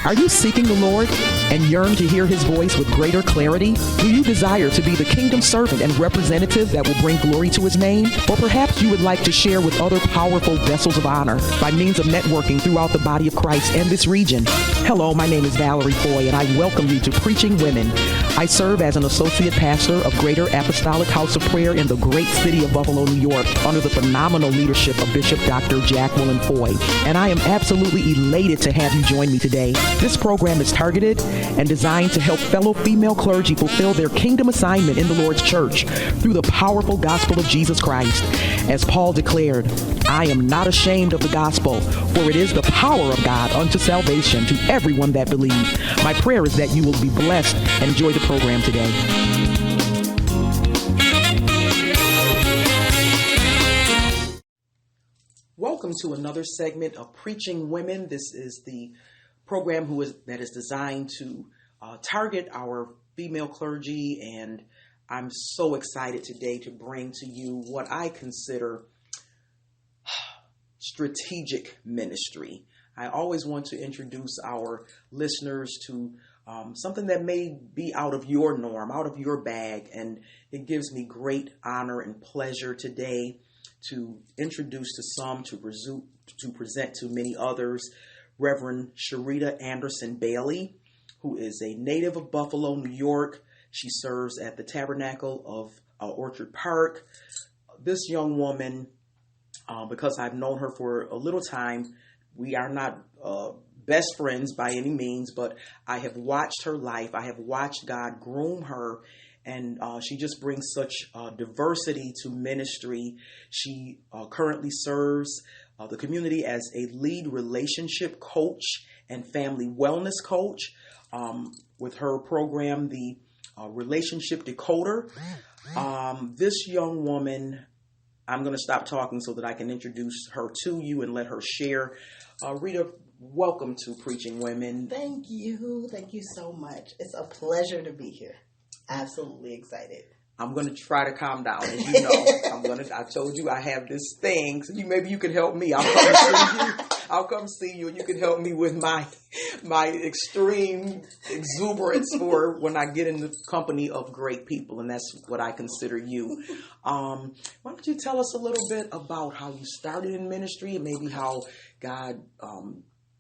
Are you seeking the Lord and yearn to hear his voice with greater clarity? Do you desire to be the kingdom servant and representative that will bring glory to his name? Or perhaps you would like to share with other powerful vessels of honor by means of networking throughout the body of Christ and this region? Hello, my name is Valerie Foye, and I welcome you to Preaching Women. I serve as an associate pastor of Greater Apostolic House of Prayer in the great city of Buffalo, New York, under the phenomenal leadership of Bishop Dr. Jacqueline Foye. And I am absolutely elated to have you join me today. This program is targeted and designed to help fellow female clergy fulfill their kingdom assignment in the Lord's church through the powerful gospel of Jesus Christ. As Paul declared, I am not ashamed of the gospel, for it is the power of God unto salvation to everyone that believes. My prayer is that you will be blessed and enjoy the program today. Welcome to another segment of Preaching Women. This is the program that is designed to target our female clergy, and I'm so excited today to bring to you what I consider strategic ministry. I always want to introduce our listeners to something that may be out of your norm, out of your bag, and it gives me great honor and pleasure today to introduce to some, to present to many others, Reverend Sharita Anderson Bailey, who is a native of Buffalo, New York. She serves at the Tabernacle of Orchard Park. This young woman, because I've known her for a little time, we are not best friends by any means, but I have watched her life. I have watched God groom her, and she just brings such diversity to ministry. She currently serves the community as a lead relationship coach and family wellness coach with her program, the Relationship Decoder. This young woman, I'm going to stop talking so that I can introduce her to you and let her share. Rita, welcome to Preaching Women. Thank you. Thank you so much. It's a pleasure to be here. Absolutely excited. I'm going to try to calm down. As you know, I told you I have this thing. So maybe you can help me. I'll come see you and you can help me with my extreme exuberance for when I get in the company of great people. And that's what I consider you. Why don't you tell us a little bit about how you started in ministry and maybe how God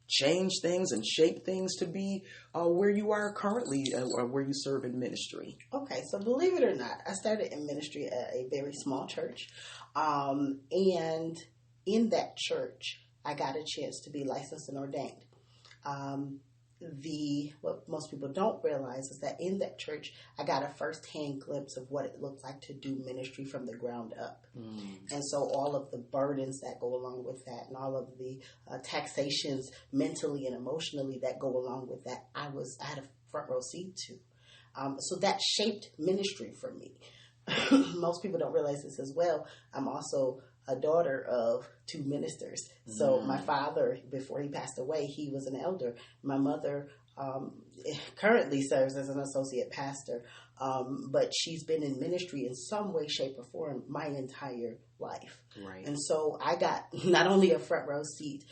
change things and shape things to be where you are currently or where you serve in ministry? Okay, so believe it or not, I started in ministry at a very small church. And in that church, I got a chance to be licensed and ordained. What most people don't realize is that in that church, I got a first-hand glimpse of what it looked like to do ministry from the ground up. And so all of the burdens that go along with that and all of the taxations mentally and emotionally that go along with that, I had a front row seat to. So that shaped ministry for me. Most people don't realize this as well. I'm also a daughter of two ministers. So my father, before he passed away, he was an elder. My mother currently serves as an associate pastor, but she's been in ministry in some way, shape, or form my entire life. Right. And so I got not only a front row seat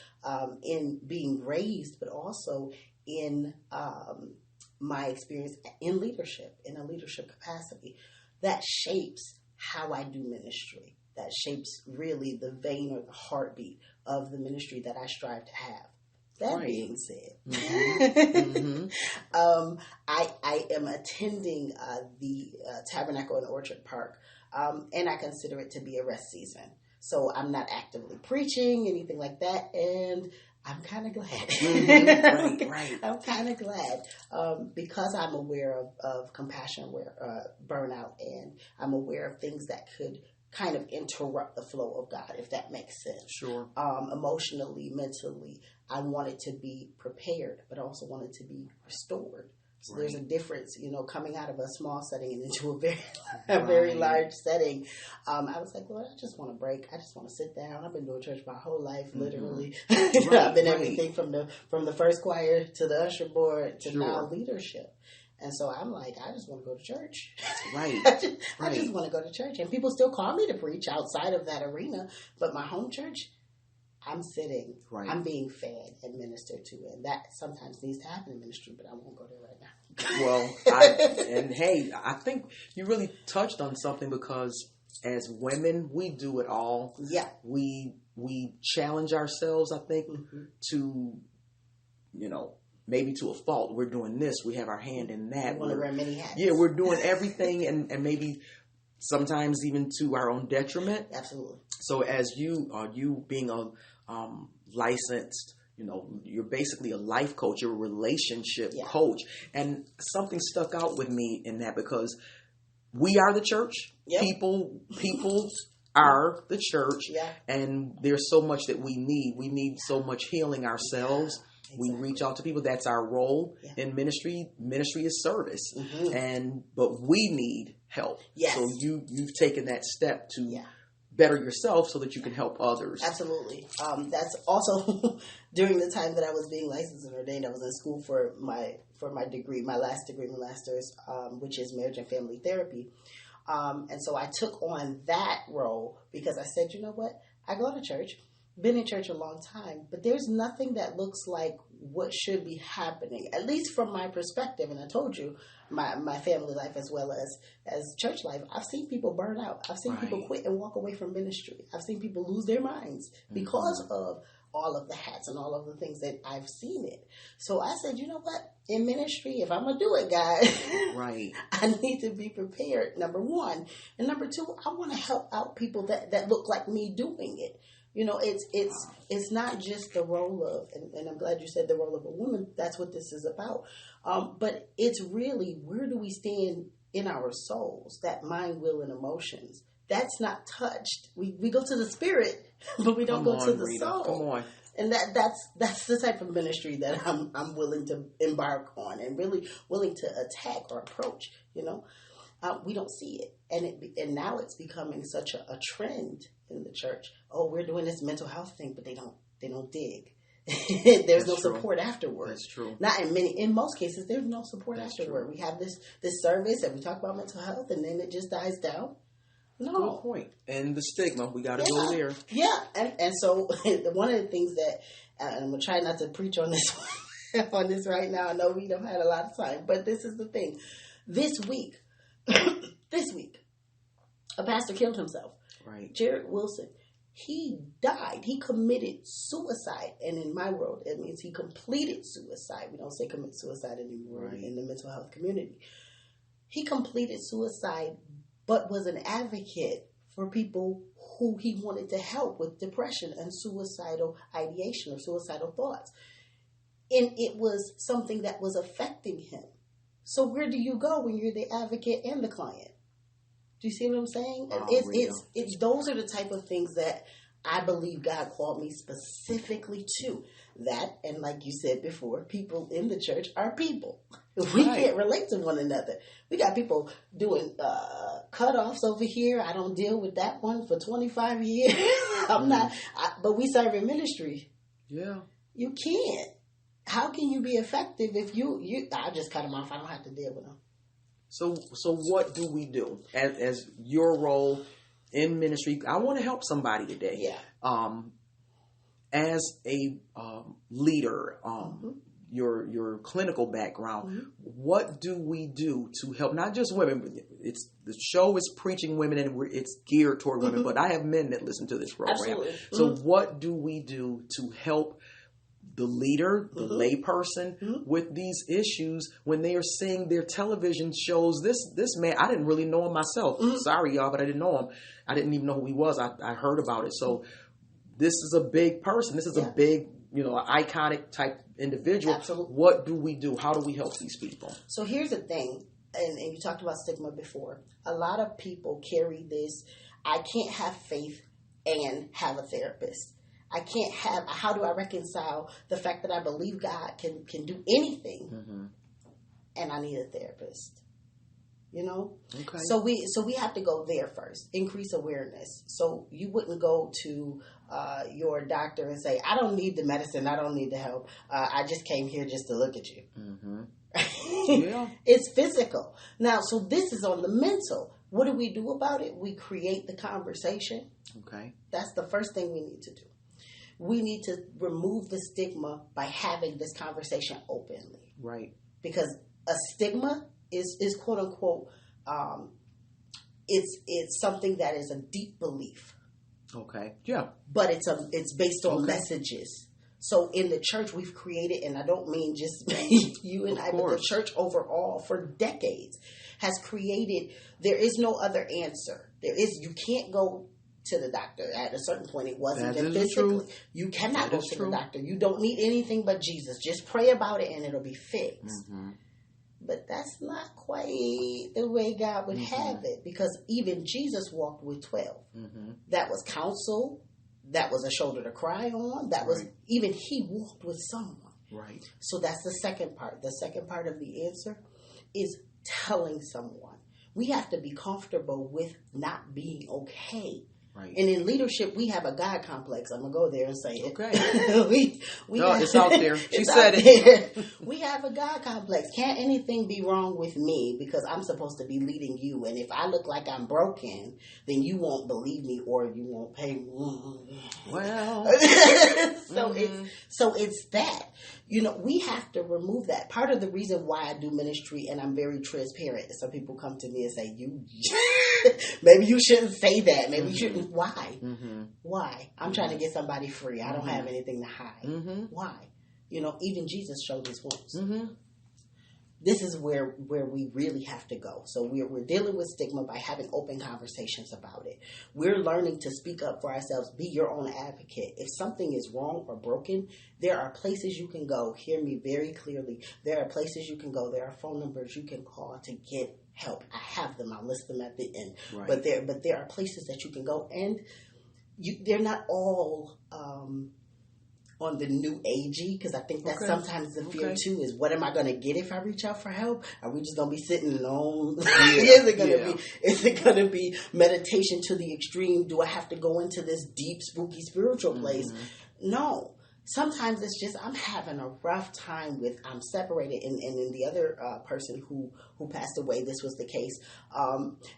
in being raised, but also in my experience in leadership, in a leadership capacity. That shapes how I do ministry. That shapes really the vein or the heartbeat of the ministry that I strive to have. That right. being said, I am attending the Tabernacle in Orchard Park, and I consider it to be a rest season. So I'm not actively preaching, anything like that, and I'm kind of glad. Right. I'm kind of glad because I'm aware of compassion, burnout, and I'm aware of things that could kind of interrupt the flow of God, if that makes sense. Sure. Emotionally, mentally, I wanted to be prepared, but also wanted to be restored. So there's a difference, coming out of a small setting and into a very large setting. I was like, Lord, I just want to break. I just want to sit down. I've been doing church my whole life, literally. I've been everything from the first choir to the usher board to now leadership. And so I'm like, I just want to go to church. Right. I just want to go to church. And people still call me to preach outside of that arena. But my home church, I'm sitting, Right. I'm being fed and ministered to, and that sometimes needs to happen in ministry, but I won't go there right now. Well, I think you really touched on something, because as women, we do it all. Yeah. We challenge ourselves, I think, to, maybe to a fault. We're doing this. We have our hand in that. We want to wear many hats. Yeah, we're doing everything, and maybe sometimes even to our own detriment. Absolutely. So as you being a licensed, you're basically a life coach, you're a relationship coach. And something stuck out with me in that, because we are the church. Yep. People are the church. Yeah. And there's so much that we need. We need so much healing ourselves. Exactly. We reach out to people. That's our role in ministry. Ministry is service. But we need help. Yes. So you've taken that step to better yourself so that you can help others. Absolutely. That's also during the time that I was being licensed and ordained. I was in school for my degree, my master's, which is marriage and family therapy. And so I took on that role because I said, you know what? I go to church, been in church a long time, but there's nothing that looks like what should be happening, at least from my perspective. And I told you, my family life as well as church life, I've seen people burn out. I've seen people quit and walk away from ministry. I've seen people lose their minds because of all of the hats and all of the things that I've seen it. So I said, you know what? In ministry, if I'm going to do it, guys, I need to be prepared, number one. And number two, I want to help out people that look like me doing it. It's not just the role of, and I'm glad you said the role of a woman. That's what this is about. But it's really, where do we stand in our souls, that mind, will, and emotions? That's not touched. We go to the spirit, but we don't go to the soul. Come on. And that's the type of ministry that I'm willing to embark on, and really willing to attack or approach. We don't see it, and now it's becoming such a trend in the church. Oh, we're doing this mental health thing, but they don't dig. There's no support afterwards. That's true. Not in most cases, there's no support afterward. We have this service and we talk about mental health, and then it just dies down. No. Good point. And the stigma, we got to go there. Yeah, and so one of the things that, and I'm gonna try not to preach on this on this right now. I know we don't have a lot of time, but this is the thing. This week, a pastor killed himself. Right. Jared Wilson. He died. He committed suicide. And in my world, it means he completed suicide. We don't say commit suicide anymore in the mental health community. He completed suicide, but was an advocate for people who he wanted to help with depression and suicidal ideation or suicidal thoughts. And it was something that was affecting him. So where do you go when you're the advocate and the client? Do you see what I'm saying? It's those are the type of things that I believe God called me specifically to. That, and like you said before, people in the church are people. We can't relate to one another. We got people doing cutoffs over here. I don't deal with that one for 25 years. But we serve in ministry. Yeah. You can't. How can you be effective if I just cut them off? I don't have to deal with them. So what do we do as your role in ministry? I want to help somebody today. Yeah. As a leader, your clinical background, what do we do to help not just women? The show is preaching women, and it's geared toward women, but I have men that listen to this program. Absolutely. So what do we do to help the leader, the layperson, with these issues when they are seeing their television shows? This man, I didn't really know him myself. Sorry, y'all, but I didn't know him. I didn't even know who he was. I heard about it. So this is a big person. This is a big, iconic type individual. Absolutely. What do we do? How do we help these people? So here's the thing, and you talked about stigma before. A lot of people carry this, I can't have faith and have a therapist. How do I reconcile the fact that I believe God can do anything and I need a therapist? Okay. So we have to go there first. Increase awareness. So you wouldn't go to your doctor and say, I don't need the medicine. I don't need the help. I just came here just to look at you. Yeah. It's physical. Now, so this is on the mental. What do we do about it? We create the conversation. Okay. That's the first thing we need to do. We need to remove the stigma by having this conversation openly. Right. Because a stigma is quote unquote, it's something that is a deep belief. Okay. Yeah. But it's based on messages. So in the church we've created, and I don't mean just you and I, but the church overall for decades has created, there is no other answer. You can't go to the doctor. At a certain point, it wasn't even physically. You cannot go to the doctor. You don't need anything but Jesus. Just pray about it and it'll be fixed. Mm-hmm. But that's not quite the way God would have it, because even Jesus walked with 12. Mm-hmm. That was counsel. That was a shoulder to cry on. That was, even he walked with someone. Right. So that's the second part. The second part of the answer is telling someone. We have to be comfortable with not being okay. Right. And in leadership, we have a God complex. I'm going to go there and say it. Okay. It's out there. She said it. We have a God complex. Can't anything be wrong with me because I'm supposed to be leading you? And if I look like I'm broken, then you won't believe me or you won't pay me. Well. So it's that. You know, we have to remove that. Part of the reason why I do ministry, and I'm very transparent, some people come to me and say, maybe you shouldn't say that. Maybe you shouldn't. Why? Mm-hmm. Why? I'm trying to get somebody free. I don't have anything to hide. Mm-hmm. Why? You know, even Jesus showed his wounds. Mm-hmm. This is where we really have to go. So we're dealing with stigma by having open conversations about it. We're learning to speak up for ourselves. Be your own advocate. If something is wrong or broken, there are places you can go. Hear me very clearly. There are places you can go. There are phone numbers you can call to get help. I have them. I'll list them at the end. Right. But there are places that you can go, and they're not all on the new agey, because I think that's sometimes the fear too, is what am I going to get if I reach out for help? Are we just going to be sitting alone? Is it going to be meditation to the extreme? Do I have to go into this deep, spooky spiritual place? No. Sometimes it's just I'm having a rough time with I'm separated, and in the other person who passed away, this was the case.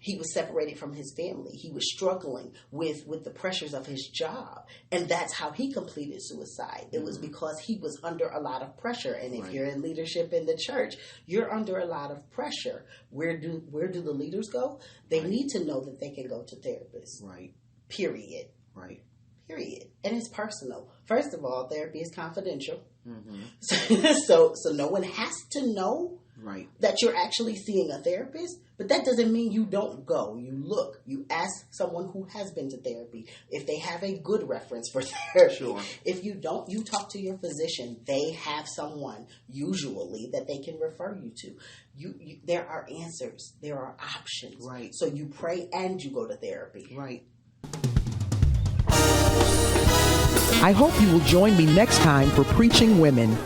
He was separated from his family. He was struggling with the pressures of his job, and that's how he completed suicide. It was because he was under a lot of pressure. And if you're in leadership in the church, you're under a lot of pressure. Where do the leaders go? They need to know that they can go to therapists. Right. Period. Right. Period. And it's personal. First of all, therapy is confidential. Mm-hmm. So no one has to know that you're actually seeing a therapist, but that doesn't mean you don't go. You look, you ask someone who has been to therapy if they have a good reference for therapy. Sure. If you don't, you talk to your physician. They have someone usually that they can refer you to. There are answers. There are options. Right. So you pray and you go to therapy. Right. I hope you will join me next time for Preaching Women.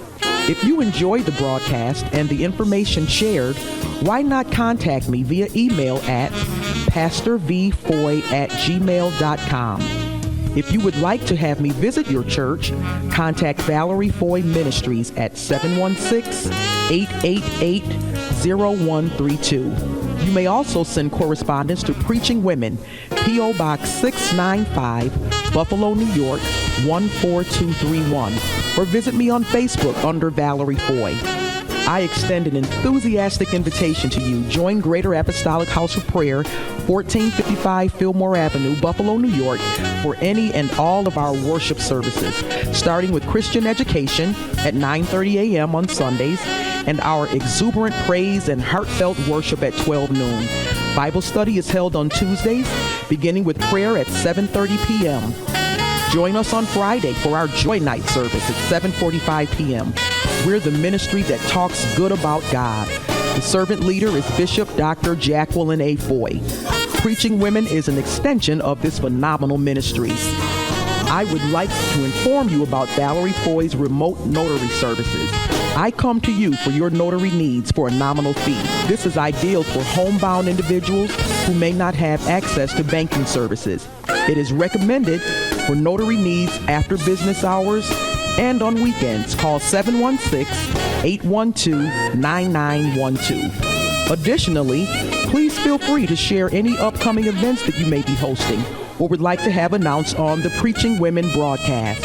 If you enjoyed the broadcast and the information shared, why not contact me via email at pastorvfoye@gmail.com. If you would like to have me visit your church, contact Valerie Foye Ministries at 716-888-0132. You may also send correspondence to Preaching Women, P.O. Box 695, Buffalo, New York, 14231, or visit me on Facebook under Valerie Foye. I extend an enthusiastic invitation to you. Join Greater Apostolic House of Prayer, 1455 Fillmore Avenue, Buffalo, New York, for any and all of our worship services, starting with Christian education at 9:30 a.m. on Sundays, and our exuberant praise and heartfelt worship at 12 noon. Bible study is held on Tuesdays, beginning with prayer at 7:30 p.m. Join us on Friday for our Joy Night service at 7:45 p.m. We're the ministry that talks good about God. The servant leader is Bishop Dr. Jacqueline A. Foye. Preaching Women is an extension of this phenomenal ministry. I would like to inform you about Valerie Foye's remote notary services. I come to you for your notary needs for a nominal fee. This is ideal for homebound individuals who may not have access to banking services. It is recommended for notary needs after business hours and on weekends. Call 716-812-9912. Additionally, please feel free to share any upcoming events that you may be hosting or would like to have announced on the Preaching Women broadcast.